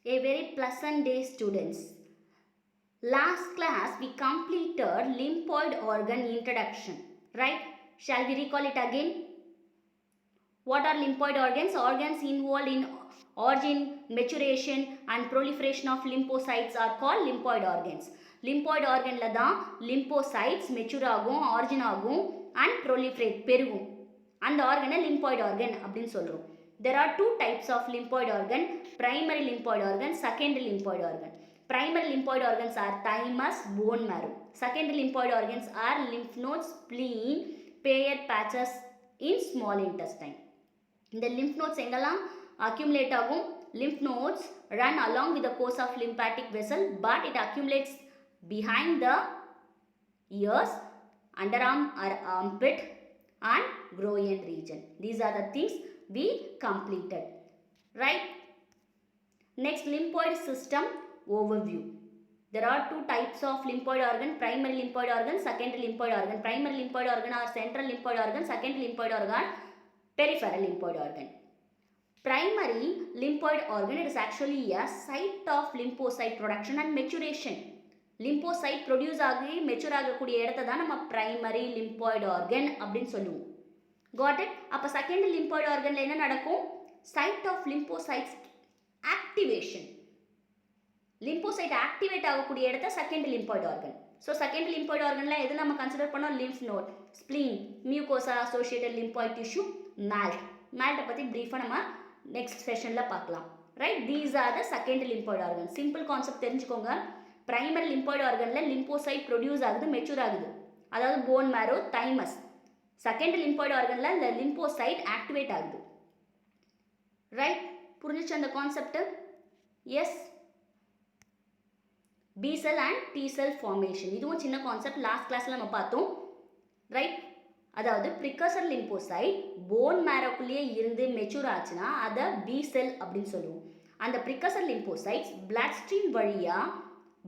A very pleasant day, students. Last class we completed lymphoid organ introduction, right? Shall we recall it again? What are lymphoid organs? Organs involved in origin, maturation and proliferation of lymphocytes are called lymphoid organs. Lymphoid organல தான் lymphocytes mature ஆகும், origin ஆகும் and proliferate பெருகும். அந்த organ lymphoid organ அப்படின்னு சொல்றோம். There are two types of lymphoid organ, primary lymphoid organ, secondary lymphoid organ. Primary lymphoid organs are thymus, bone marrow. Secondary lymphoid organs are lymph nodes, spleen, paired patches in small intestine. இந்த lymph nodes எங்கெல்லாம் accumulate ஆகும்? Lymph nodes run along with the course of lymphatic vessel, but it accumulates behind the ears, underarm or armpit and groin region. These are the things we completed, right? Next, lymphoid system overview. There are two types of lymphoid organ, primary lymphoid organ, secondary lymphoid organ. Primary lymphoid organ are central lymphoid organ, secondary lymphoid organ, peripheral lymphoid organ. Primary lymphoid organ, it is actually a site of lymphocyte production and maturation. Lymphocyte produce ஆகி mature ஆகக்கூடிய இடத்தை தான் நம்ம primary lymphoid organ அப்படின்னு சொல்லுவோம். Got it? அப்போ secondary lymphoid organல என்ன நடக்கும்? Site of lymphocytes activation. Lymphocyte activate ஆகக்கூடிய இடத்தை secondary lymphoid organ. So secondary lymphoid organல எது நம்ம கன்சிடர் பண்ணோம்? lymph node, spleen, mucosa associated lymphoid tissue, malt. Malt பற்றி பிரீஃபாக நம்ம நெக்ஸ்ட் செஷனில் பார்க்கலாம். Right, these are the secondary lymphoid organ. Simple concept தெரிஞ்சுக்கோங்க. பிரைமரி lymphoid organல lymphocyte ப்ரொடியூஸ் ஆகுது, மெச்சூர் ஆகுது, அதாவது bone marrow, thymus. Secondary lymphoid organல இந்த lymphocyte ஆக்டிவேட் ஆகுது. ரைட், புரிஞ்சிச்சு அந்த concept? Yes. B cell and T cell formation, இதுவும் சின்ன கான்செப்ட், லாஸ்ட் கிளாஸில் நம்ம பார்த்தோம். ரைட், அதாவது ப்ரிகர்சர் லிம்போசைட் போன் மேரோக்குள்ளேயே இருந்து மெச்சூர் ஆச்சுன்னா அதை பி செல் அப்படின்னு சொல்லுவோம். அந்த ப்ரிகர்சர் லிம்போசைட்ஸ் பிளட் ஸ்ட்ரீம் வழியாக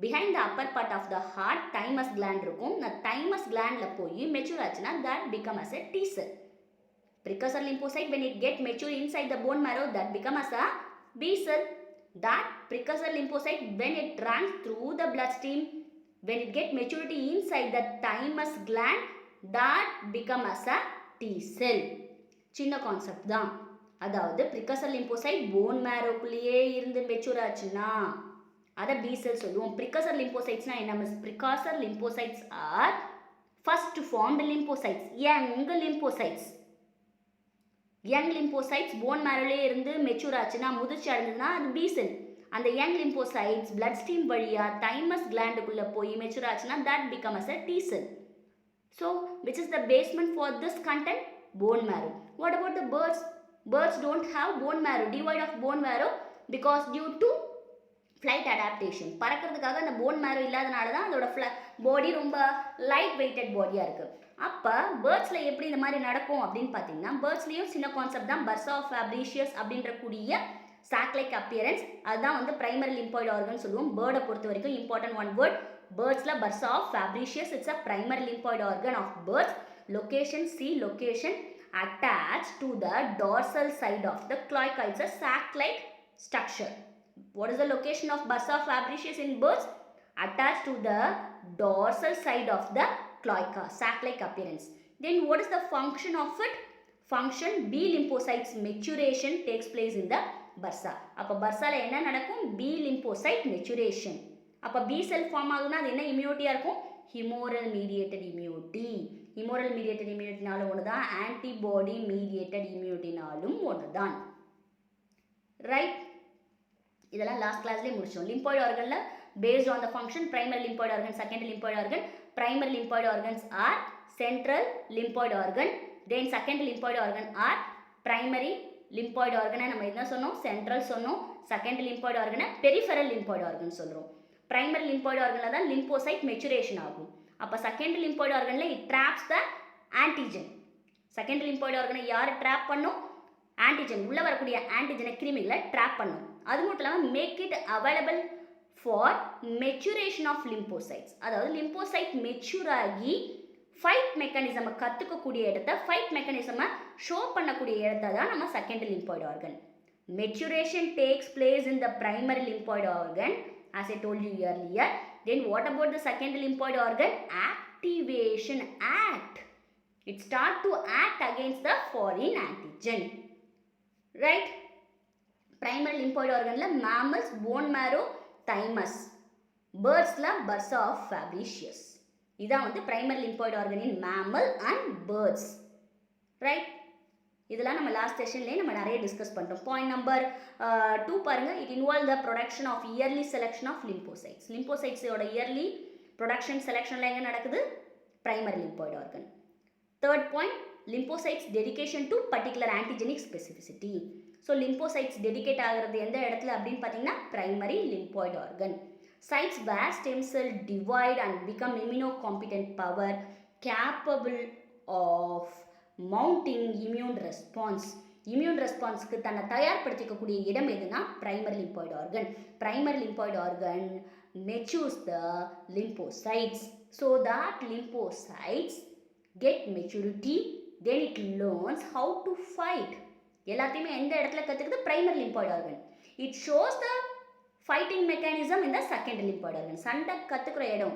behind the upper part of the heart thymus gland இருக்கும். அந்த தைமஸ் கிளாண்டில் போய் மெச்சூர் ஆச்சுன்னா that become as a T cell. Precursor lymphocyte when it get mature inside the bone marrow that become as a B cell. That precursor lymphocyte when it runs through the bloodstream, when it get maturity inside the thymus gland, that become as a T cell. சின்ன concept தான். அதாவது precursor lymphocyte bone marrowக்குள்ளேயே இருந்து mature ஆச்சுன்னா அதை B cell சொல்லுவோம். precursor lymphocytesனா என்ன? precursor lymphocytes are first formed lymphocytes, young lymphocytes. Young lymphocytes bone மேரோலே இருந்து மெச்சூர் ஆச்சுன்னா, முதிர்ச்சி அடைஞ்சதுன்னா அது பி செல். அந்த யங் லிம்போசைட்ஸ் பிளட் ஸ்ட்ரீம் வழியாக தைமஸ் கிளாண்டுக்குள்ளே போய் மெச்சூர் ஆச்சுன்னா that become as a T cell. So which is the basement for this content? Bone marrow. What about the birds? Birds don't have bone marrow, devoid of bone marrow because due to flight adaptation. பறக்கிறதுக்காக அந்த bone மேரோ இல்லாதனால தான் அதோட பாடி ரொம்ப light weighted பாடியாக இருக்குது. அப்போ பேர்ட்ஸில் எப்படி இந்த மாதிரி நடக்கும் அப்படின்னு பார்த்தீங்கன்னா, பேர்ட்ஸ்லேயும் சின்ன கான்செப்ட் தான் பர்சா ஆஃப் ஃபேப்ரிஷியஸ் அப்படின்ற கூடிய சாக் லைக் அப்பியரன்ஸ். அதுதான் வந்து பிரைமரி லிம்பாய்டு ஆர்கன் சொல்லுவோம். பேர்டை பொறுத்த வரைக்கும் இம்பார்ட்டன்ட் ஒன் வேர்ட் பேர்ட்ஸில் bursa of Fabricius, it's a primary lymphoid organ of birds. Location, see location attached to the dorsal side of the cloaca. It's a sac-like structure. What is the location of bursa fabricius in birds? Attached to the dorsal side of the cloaca, sac-like appearance. Then what is the function of it? Function, B lymphocytes maturation takes place in the bursa. அப்போ பர்சால என்ன நடக்கும்? B lymphocyte maturation. அப்போ B cell form ஆகுதுன்னா அது என்ன இம்யூனிட்டியாக இருக்கும்? humoral mediated immunity. humoral mediated immunityனாலும் ஒன்று தான், ஆன்டிபாடி மீடியேட்டட் இம்யூனிட்டினாலும் ஒன்று தான். ரைட், இதெல்லாம் லாஸ்ட் கிளாஸ்லேயே முடிச்சோம். லிம்பாய்டு ஆர்கனில் based on the function, primary lymphoid organ, secondary lymphoid organ. Primary lymphoid organs are central lymphoid organ, then secondary lymphoid organ are primary lymphoid organ. நம்ம என்ன சொன்னோம்? central சொன்னோம். secondary lymphoid organ peripheral lymphoid organ சொல்கிறோம். primary lymphoid organல தான் lymphocyte maturation ஆகும். அப்போ secondary lymphoid organல it traps the antigen. secondary lymphoid organ யார் ட்ராப் பண்ணும்? ஆன்டிஜன், உள்ளே வரக்கூடிய ஆன்டிஜனை கிருமிகளை ட்ராப் பண்ணும். அது மட்டும் இல்லாமல் make it available for maturation of lymphocytes. அதாவது லிம்போசைட் மெச்சூர் ஆகி ஃபைட் மெக்கானிசமை கற்றுக்கக்கூடிய இடத்த, ஃபைட் மெக்கானிசமை ஷோ பண்ணக்கூடிய இடத்த தான் நம்ம secondary lymphoid organ. Maturation takes place in the primary lymphoid organ, as I told you earlier. Then what about the secondary lymphoid organ? Activation, act. It starts to act against the foreign antigen. Right? Primary lymphoid organ la mammals, bone marrow, thymus. Birds la bursa of Fabricius. இதான் வந்து primary lymphoid organ in mammal and birds. Right? இதெல்லாம் நம்ம last செஷன்லேயே நம்ம நிறைய discuss பண்ணிட்டோம். Point number 2 பாருங்கள். It involve the production of early selection of lymphocytes. லிம்போசைட்ஸோட early production செலெக்ஷனில் எங்கே நடக்குது? Primary lymphoid organ. Third point, lymphocytes dedication to particular antigenic specificity. So lymphocytes dedicate ஆகிறது எந்த இடத்துல அப்படின்னு பார்த்தீங்கன்னா primary lymphoid organ. Sites where stem cell divide and become immunocompetent power capable of mounting immune response. Immune ரெஸ்பான்ஸ்க்கு தன்னை தயார்படுத்திக்கக்கூடிய இடம் எதுனா primary lymphoid organ. Primary lymphoid organ matures the lymphocytes so that lymphocytes get maturity, then it learns how to fight. எல்லாத்தையுமே எந்த இடத்துல கற்றுக்குது? Primary lymphoid organ. It shows the fighting mechanism in the secondary lymphoid organ. சண்டை கற்றுக்கிற இடம்,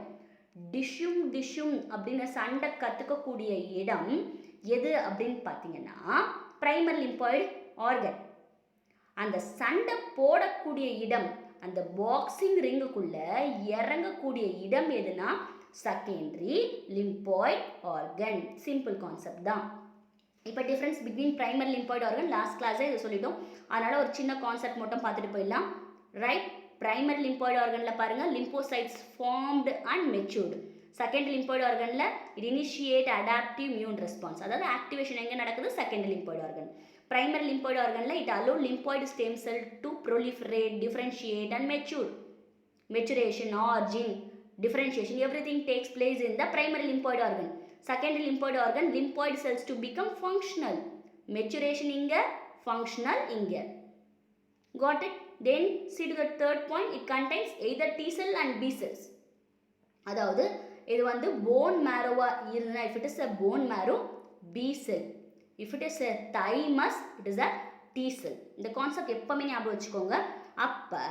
டிஷ்யூம் அப்படின்னு சண்டை கற்றுக்கக்கூடிய இடம் எது அப்படின்னு பார்த்தீங்கன்னா பிரைமரி லிம்போய்டு ஆர்கன். அந்த சண்டை போடக்கூடிய இடம், அந்த பாக்ஸிங் ரிங்குக்குள்ள இறங்கக்கூடிய இடம் எதுனா secondary lymphoid organ. Simple concept தான். இப்போ difference between primary lymphoid organ last கிளாஸே இதை சொல்லிட்டோம். அதனால் ஒரு சின்ன கான்செப்ட் மட்டும் பார்த்துட்டு போயிடலாம். ரைட்? பிரைமரி லிம்போய்டு ஆர்கனில் பாருங்கள், lymphocytes formed and matured. Secondary lymphoid ஆர்கனில் it initiate adaptive immune response. அதாவது ஆக்டிவேஷன் எங்கே நடக்குது? Secondary lymphoid organ. Primary lymphoid ஆர்கனில் it allow lymphoid stem cell to proliferate, differentiate and mature. Maturation, origin, differentiation, everything takes place in the primary lymphoid organ. Secondary lymphoid organ, lymphoid cells to become functional. Maturation inga, functional inga. Got it? Then see to the third point, it contains either T cell and B cells. அதாவது இது வந்து phone மேரோவா இருந்தா, if it is a bone marrow, B cell. If it is a thymus, it is a T cell. இந்த concept எப்பவுமே ஞாபகம் வச்சுக்கோங்க. அப்போ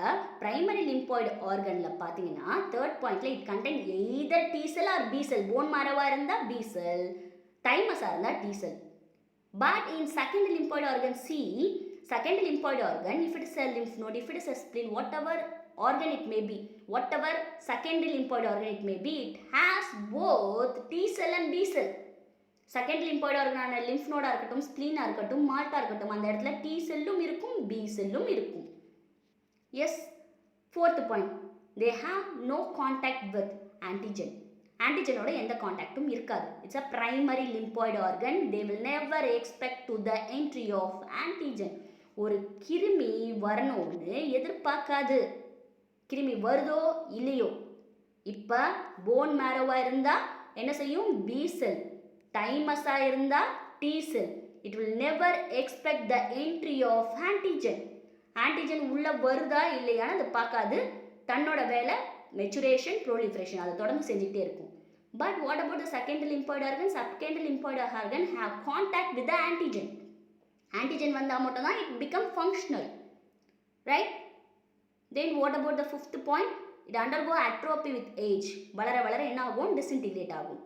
primary lymphoid ஆர்கனில் பார்த்தீங்கன்னா தேர்ட் பாயிண்ட்ல it contain either T cell or B cell. Bone மேரோவா இருந்தால் B cell, தைமஸாக இருந்தால் T cell. But in secondary lymphoid organ C, secondary lymphoid organ, if it is a lymph node, if it is a spleen, whatever organ it may be, whatever secondary lymphoid organ it may be, it has both T cell and B cell. Secondary lymphoid organ ஆன lymph node இருக்கட்டும், spleen இருக்கட்டும், Malta இருக்கட்டும், அந்த இடத்துல T cellum இருக்கும், B cellum இருக்கும். Yes. Fourth point, they have no contact with antigen. ஆன்டிஜனோட எந்த காண்டாக்டும் இருக்காது. It's a primary lymphoid organ. They will never expect to the entry of antigen. ஒரு கிருமி வரணும்னு எதிர்பார்க்காது. கிருமி வருதோ இல்லையோ. இப்போ போன் மேரோவாக இருந்தால் என்ன செய்யும்? B cell. தைமஸாக இருந்தால் T cell. It will never expect the entry of antigen. Antigen உள்ளே வருதா இல்லையான்னு அது பார்க்காது. தன்னோட வேலை மெச்சுரேஷன், ப்ரோலிஃபரேஷன் அதை தொடர்ந்து செஞ்சுக்கிட்டே இருக்கும். But what about the secondary lymphoid organ? Secondary lymphoid organ have contact with the antigen. Antigen வந்தால் மட்டும்தான் it become functional. Right? Then what about the fifth point? It undergo atrophy with age. வளர வளர என்ன ஆகும்? Disintegrate ஆகும்.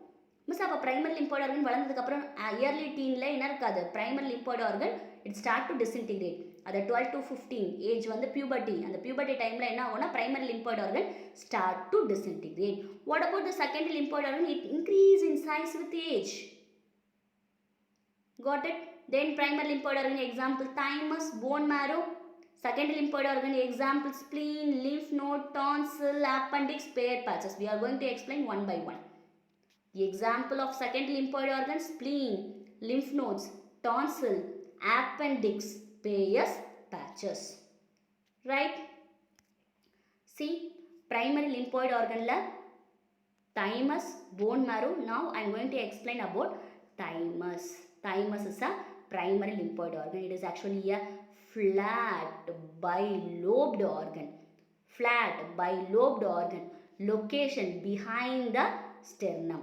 மிஸ் அப்போ primary lymphoid organ வளர்ந்ததுக்கப்புறம் இயர்லி டீனில் என்ன இருக்காது? Primary lymphoid organ it start to disintegrate. அது 12 to 15 ஏஜ் வந்து பியூபர்ட்டி. அந்த பியூபர்ட்டி டைமில் என்ன ஆகும்னா primary lymphoid organ start to disintegrate. What about the secondary lymphoid organ? It increase in size with age. Got it? Then primary lymphoid organ example thymus, bone marrow. Secondary lymphoid organ example spleen, lymph node, tonsil, appendix, paired patches. We are going to explain one by one. The example of secondary lymphoid organ: spleen, lymph nodes, tonsil, appendix, pairs, patches. Right? See, primary lymphoid organ la thymus, bone marrow. Now I am going to explain about thymus. Thymus is a primary lymphoid organ. It is actually a flat bilobed organ. Flat bilobed organ. Location behind the sternum.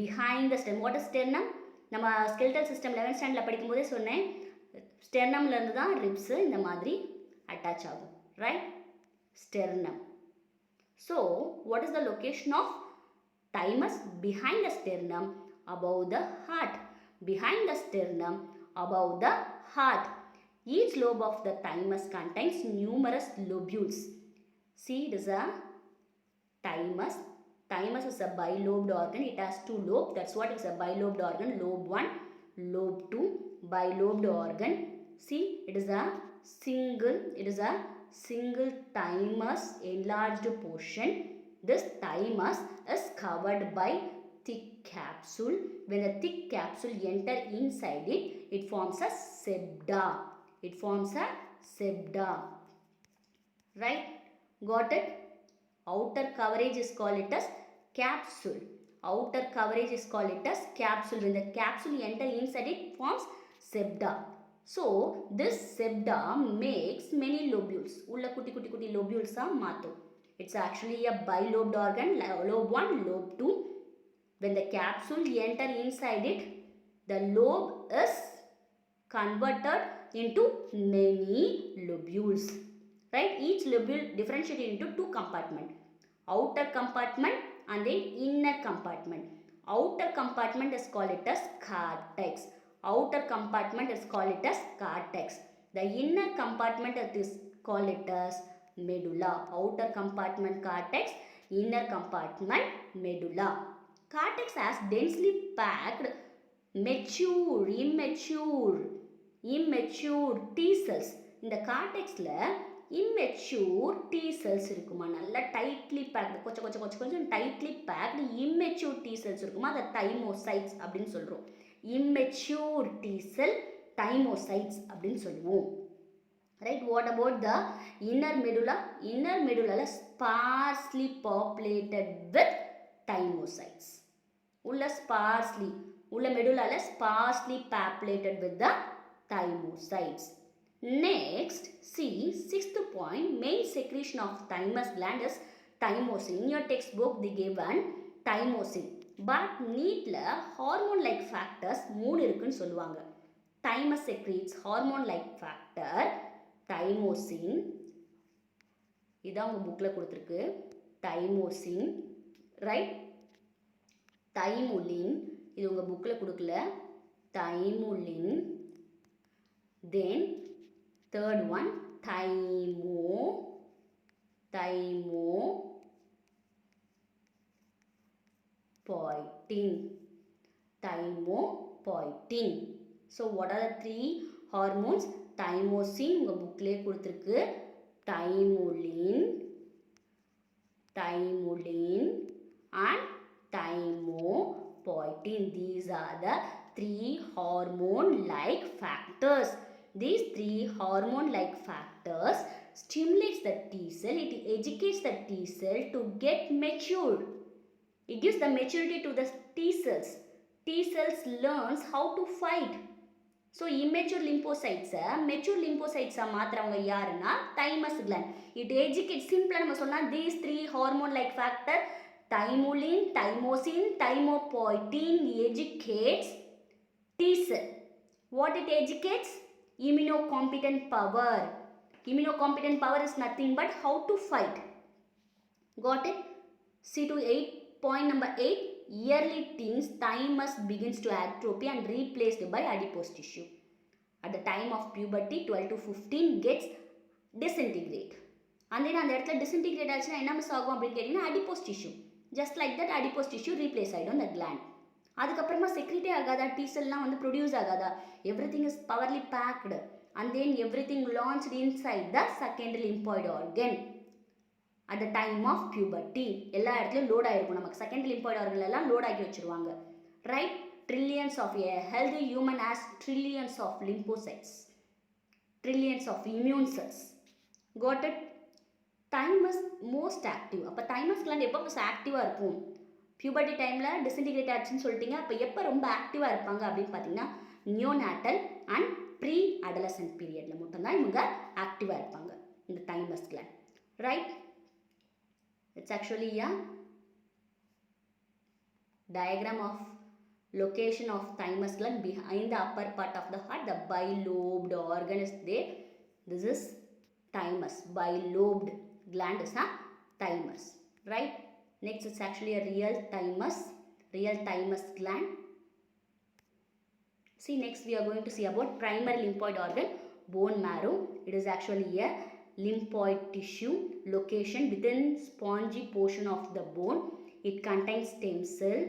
Behind the sternum. What is sternum? நம்ம skeletal system 11th standardல படிக்கும்போதே சொன்னேன். ஸ்டெர்னம்லேருந்து தான் ribs இந்த மாதிரி attach ஆகும். Right? Sternum. So, what is the location of thymus? Behind the sternum, above the heart. Behind the sternum, above the heart. Each lobe of the thymus contains numerous lobules. See, it is a thymus. Thymus is a bilobed organ. It has two lobes. That's what is a bilobed organ. Lobe 1, lobe 2, bilobed organ. See, it is a single thymus enlarged portion. This thymus is covered by thick capsule. When the thick capsule enter inside it, it forms a septa. It forms a septa. Right? Got it? Outer coverage is called it as capsule. Outer coverage is called it as capsule. When the capsule enter inside it, forms septa. So, this septa makes many lobules. Ulla kuti lobules are mato. It's actually a bilobed organ, lobe 1, lobe 2. When the capsule enter inside it, the lobe is converted into many lobules. Right? Each lobule differentiated into two compartments. Outer compartment and then inner compartment. Outer compartment is called it as cortex. Outer compartment is called it as cortex. The inner compartment is called it as medulla. Outer compartment cortex, inner compartment medulla. Cortex has densely packed immature T cells. இந்த கார்டெக்ஸில் immature T cells இருக்குமா, நல்லா tightly packed, கொஞ்சம் tightly packed immature T cells இருக்குமா, அதை thymocytes அப்படின்னு சொல்கிறோம். immature T cell thymocytes அப்படின்னு சொல்லுவோம். Right? What about the inner medulla? Inner medulla sparsely populated with thymocytes. உள்ள medulla sparsely populated with the thymocytes. Next, see, sixth point, main secretion of thymus gland is thymosin. In your textbook, they given thymosin. But neatla hormone like factors 3 இருக்குன்னு சொல்லுவாங்க. Thymus secretes hormone like factor thymosin. இதான் உங்க புக்ல கொடுத்திருக்கு. Thymosin, right? Thymolin, இது உங்க புக்ல கொடுக்கல. Thymolin. Then third one, thymopoietin. So what are the 3 hormones? Thymosin உங்க புக்லயே கொடுத்திருக்கு. Thymolin and thymopoietin. These are the 3 hormone like factors. These 3 hormone like factors stimulates the T cell. It educates the T cell to get matured. It gives the maturity to the T cells. T cells learns how to fight. So immature lymphocytes, mature lymphocytes மாத்திரவங்க யாருன்னா thymus gland. It educates, simple நம்ம சொன்னா these 3 hormone like factor thymolin, thymosin, thymopoietin educates T cell. What it educates? Immunocompetent power. Immunocompetent power is nothing but how to fight. Got it? See to 8, point number 8. Early teens, thymus begins to atrophy and replaced by adipose tissue. At the time of puberty, 12 to 15 gets disintegrate. And then அந்த இடத்துல disintegrate ஆச்சுன்னா என்ன miss ஆகும் அப்படின்னு கேட்டிங்கன்னா adipose tissue. Just like that adipose tissue replace ஆகிடும் the gland. அதுக்கப்புறமா செக்ரிட்டே ஆகாதா, T cellலாம் வந்து ப்ரொடியூஸ் ஆகாதா, everything is powerly packed and then everything launched inside the secondary lymphoid organ at the time of puberty. எல்லா இடத்துலையும் லோட் ஆகிருக்கும். நமக்கு secondary lymphoid organ எல்லாம் லோட் ஆகி வச்சுருவாங்க. Right? Trillions of a healthy human has trillions of lymphocytes, trillions of immune cells. Got it? Thymus most active. அப்போ thymus gland எப்போ ஆக்டிவாக இருக்கும்? puberty டைமில் டிஸ்இன்டிகிரேட் ஆச்சுன்னு சொல்லிட்டீங்க. அப்போ எப்போ ரொம்ப ஆக்டிவாக இருப்பாங்க அப்படின்னு பார்த்தீங்கன்னா நியோநாட்டல் அண்ட் ப்ரீ அடலசன்ட் பீரியடில் மட்டும்தான் இவங்க ஆக்டிவாக இருப்பாங்க இந்த thymus gland. Right? It's actually a diagram of location of thymus gland behind the upper part of the heart. The bilobed organ is there. This is thymus. Bilobed gland is a thymus, right? Next, it's actually a real thymus gland. See, next we are going to see about primary lymphoid organ, bone marrow. It is actually a lymphoid tissue location within spongy portion of the bone. It contains stem cell.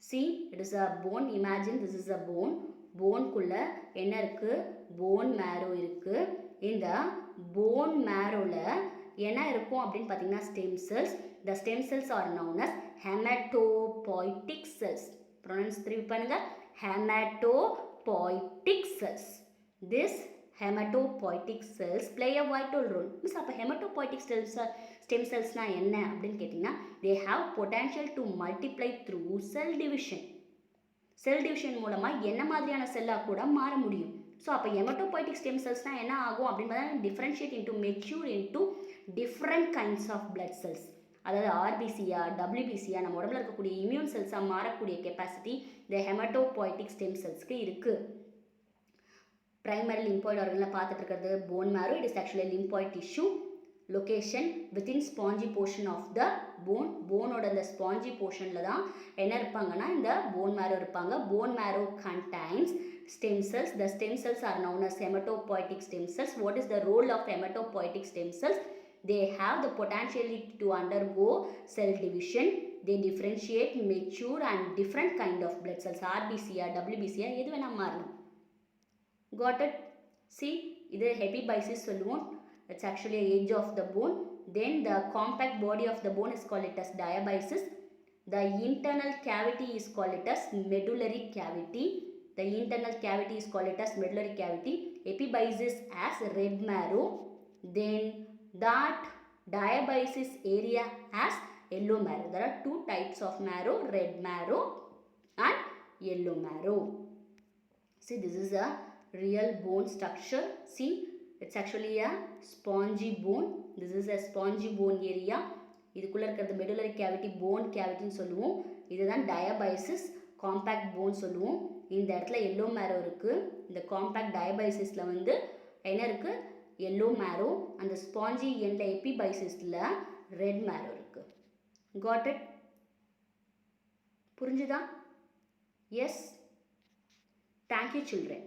See, it is a bone. Imagine this is a bone. Bone குள்ள என்ன இருக்கு? Bone marrow இருக்கு. இந்த bone marrowல என்ன இருக்கும் அப்படின்னு பார்த்தீங்கன்னா stem cells. The stem cells are known as hematopoietic cells. Pronounce திருப்பி பண்ணுங்க. Hematopoietic cells. This hematopoietic cells play a vital role. Miss, அப்போ hematopoietic stem cellsனா என்ன அப்படின்னு கேட்டிங்கன்னா, they have potential to multiply through cell division. Cell division மூலமாக என்ன மாதிரியான செல்லாக கூட மாற முடியும். ஸோ அப்போ hematopoietic stem cellsனால் என்ன ஆகும் அப்படின்னு பார்த்தா differentiate into mature into different kinds of blood cells. அதாவது ஆர்பிசியா டபிள்யூபிசியா நம்ம உடம்புல இருக்கக்கூடிய இம்யூன் செல்ஸாக மாறக்கூடிய கெப்பாசிட்டி இந்த hematopoietic stem cellsக்கு இருக்குது. பிரைமரி லிம்போய்டு ஆர்கனில் பார்த்துட்டு இருக்கிறது bone marrow. It is actually lymphoid tissue location within spongy portion of the bone. போனோட இந்த ஸ்பாஞ்சி போர்ஷனில் தான் என்ன இருப்பாங்கன்னா இந்த போன் மேரோ இருப்பாங்க. Phone மேரோ contains stem cells. The stem cells are known as hematopoietic stem cells. What is the role of hematopoietic stem cells? They have the potentiality to undergo cell division. They differentiate mature and different kind of blood cells. RBCயா WBCயா எது வேணால் மாறணும். Got it? See, இது epiphysis சொல்லுவோம். It's actually a edge of the bone. Then the compact body of the bone is called it as diaphysis. The internal cavity is called it as medullary cavity. The internal cavity is called it as medullary cavity. Epiphysis as red marrow. Then that diaphysis area as yellow marrow. There are two types of marrow, red marrow and yellow marrow. See, this is a real bone structure. See, it's actually a spongy bone. This is a spongy bone area. இதுக்குள்ள இருக்கிறது medullary cavity, bone cavity சொல்லுவோம். இதுதான் diaphysis, compact bone சொல்லுவோம். இந்த இடத்துல yellow marrow இருக்கு. இந்த compact diaphysisல வந்து என்ன இருக்கு? yellow marrow. அந்த spongy end epiphysis-ல red marrow இருக்கு. Got it? புரிஞ்சுதா? Yes. Thank you, children.